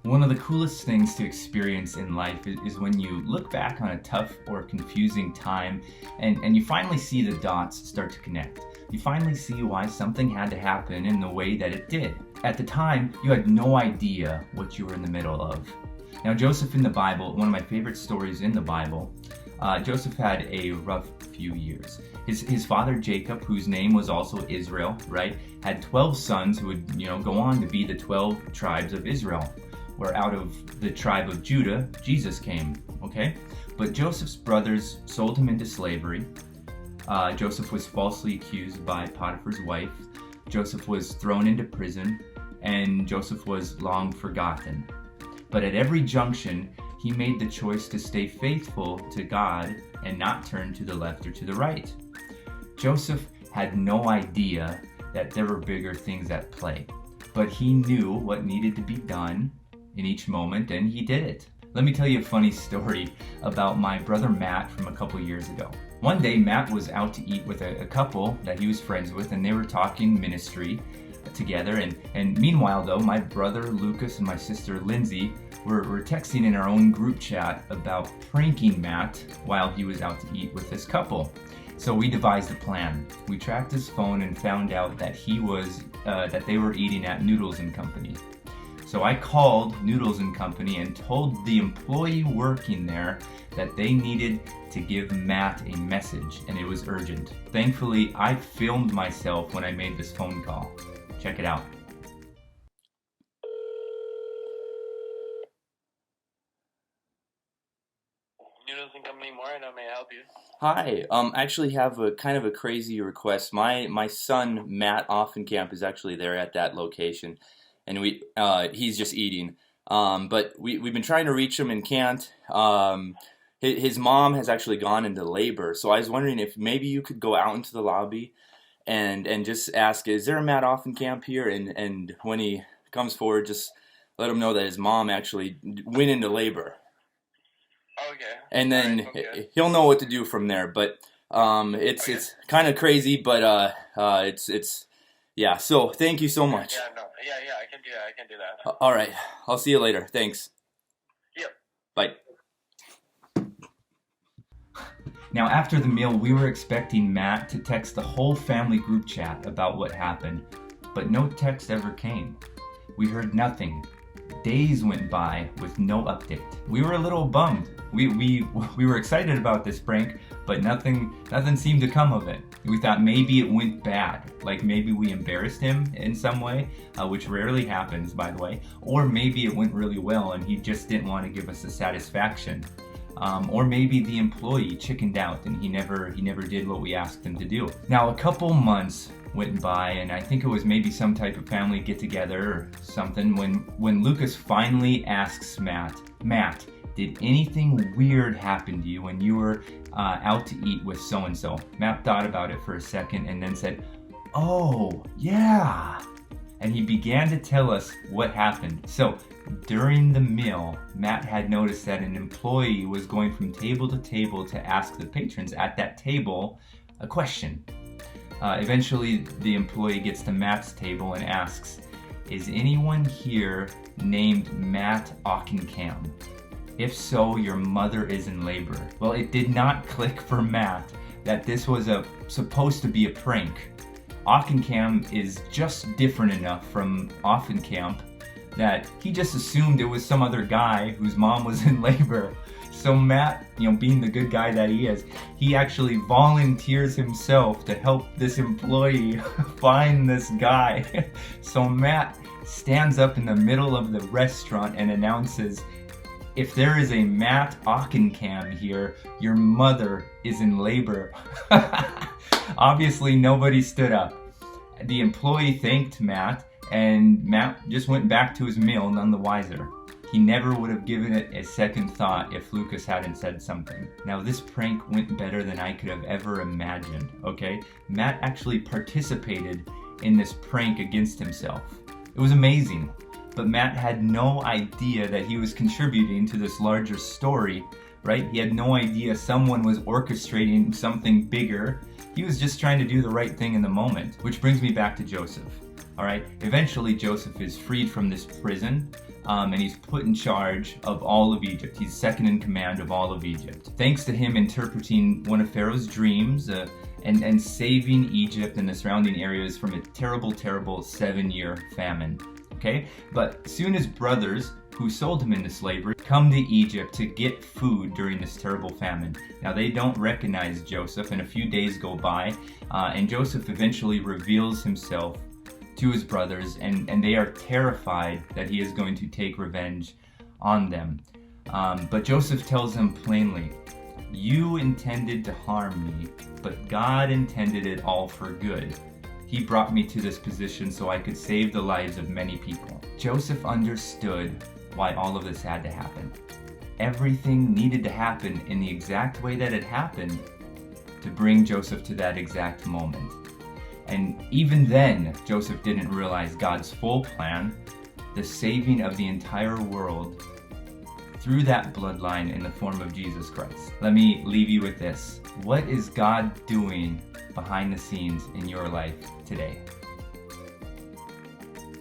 One of the coolest things to experience in life is when you look back on a tough or confusing time and you finally see the dots start to connect. You finally see why something had to happen in the way that it did. At the time, you had no idea what you were in the middle of. Now, Joseph in the Bible, one of my favorite stories in the Bible, Joseph had a rough few years. His father Jacob, whose name was also Israel, right, had 12 sons who would, go on to be the 12 tribes of Israel, where out of the tribe of Judah, Jesus came, okay? But Joseph's brothers sold him into slavery. Joseph was falsely accused by Potiphar's wife. Joseph was thrown into prison, and Joseph was long forgotten. But at every junction, he made the choice to stay faithful to God and not turn to the left or to the right. Joseph had no idea that there were bigger things at play, but he knew what needed to be done in each moment, and he did it. Let me tell you a funny story about my brother Matt from a couple years ago. One day, Matt was out to eat with a couple that he was friends with, and they were talking ministry together. And meanwhile, though, my brother Lucas and my sister Lindsay were texting in our own group chat about pranking Matt while he was out to eat with this couple. So we devised a plan. We tracked his phone and found out that that they were eating at Noodles and Company. So I called Noodles and Company and told the employee working there that they needed to give Matt a message, and it was urgent. Thankfully, I filmed myself when I made this phone call. Check it out. Noodles and Company More, how may I help you? Hi, I actually have a kind of a crazy request. My son Matt Offenkamp is actually there at that location, and he's just eating. But we've been trying to reach him and can't. His mom has actually gone into labor, so I was wondering if maybe you could go out into the lobby and just ask, is there a Matt Offenkamp here? And when he comes forward, just let him know that his mom actually went into labor. Okay. And then Right, okay. he'll know what to do from there. But it's kind of crazy, but it's yeah. So thank you so much. Yeah, no, yeah, I can do that. I can do that. All right, I'll see you later. Thanks. Yep. Bye. Now, after the meal, we were expecting Matt to text the whole family group chat about what happened, but no text ever came. We heard nothing. Days went by with no update. We were a little bummed. We were excited about this prank, but nothing seemed to come of it. We thought maybe it went bad, like maybe we embarrassed him in some way, which rarely happens, by the way, or maybe it went really well and he just didn't want to give us the satisfaction. Or maybe the employee chickened out and he never did what we asked him to do. Now, a couple months went by, and I think it was maybe some type of family get-together or something when Lucas finally asks Matt, did anything weird happen to you when you were out to eat with so-and-so? Matt thought about it for a second and then said, oh, yeah. And he began to tell us what happened. So during the meal, Matt had noticed that an employee was going from table to table to ask the patrons at that table a question. Eventually, the employee gets to Matt's table and asks, is anyone here named Matt Offenkamp? If so, your mother is in labor. Well, it did not click for Matt that this was supposed to be a prank. Offenkamp is just different enough from Offenkamp that he just assumed it was some other guy whose mom was in labor. So Matt, being the good guy that he is, he actually volunteers himself to help this employee find this guy. So Matt stands up in the middle of the restaurant and announces, if there is a Matt Offenkamp here, your mother is in labor. Obviously, nobody stood up. The employee thanked Matt, and Matt just went back to his meal none the wiser. He never would have given it a second thought if Lucas hadn't said something. Now, this prank went better than I could have ever imagined, okay? Matt actually participated in this prank against himself. It was amazing, but Matt had no idea that he was contributing to this larger story, right? He had no idea someone was orchestrating something bigger. He was just trying to do the right thing in the moment, which brings me back to Joseph. All right. Eventually, Joseph is freed from this prison, and he's put in charge of all of Egypt. He's second in command of all of Egypt. Thanks to him interpreting one of Pharaoh's dreams and saving Egypt and the surrounding areas from a terrible, terrible 7-year famine. Okay. But soon his brothers, who sold him into slavery, come to Egypt to get food during this terrible famine. Now they don't recognize Joseph, and a few days go by, and Joseph eventually reveals himself to his brothers, and they are terrified that he is going to take revenge on them. But Joseph tells them plainly, "You intended to harm me, but God intended it all for good. He brought me to this position so I could save the lives of many people." Joseph understood why all of this had to happen. Everything needed to happen in the exact way that it happened to bring Joseph to that exact moment. And even then, Joseph didn't realize God's full plan, the saving of the entire world through that bloodline in the form of Jesus Christ. Let me leave you with this. What is God doing behind the scenes in your life today?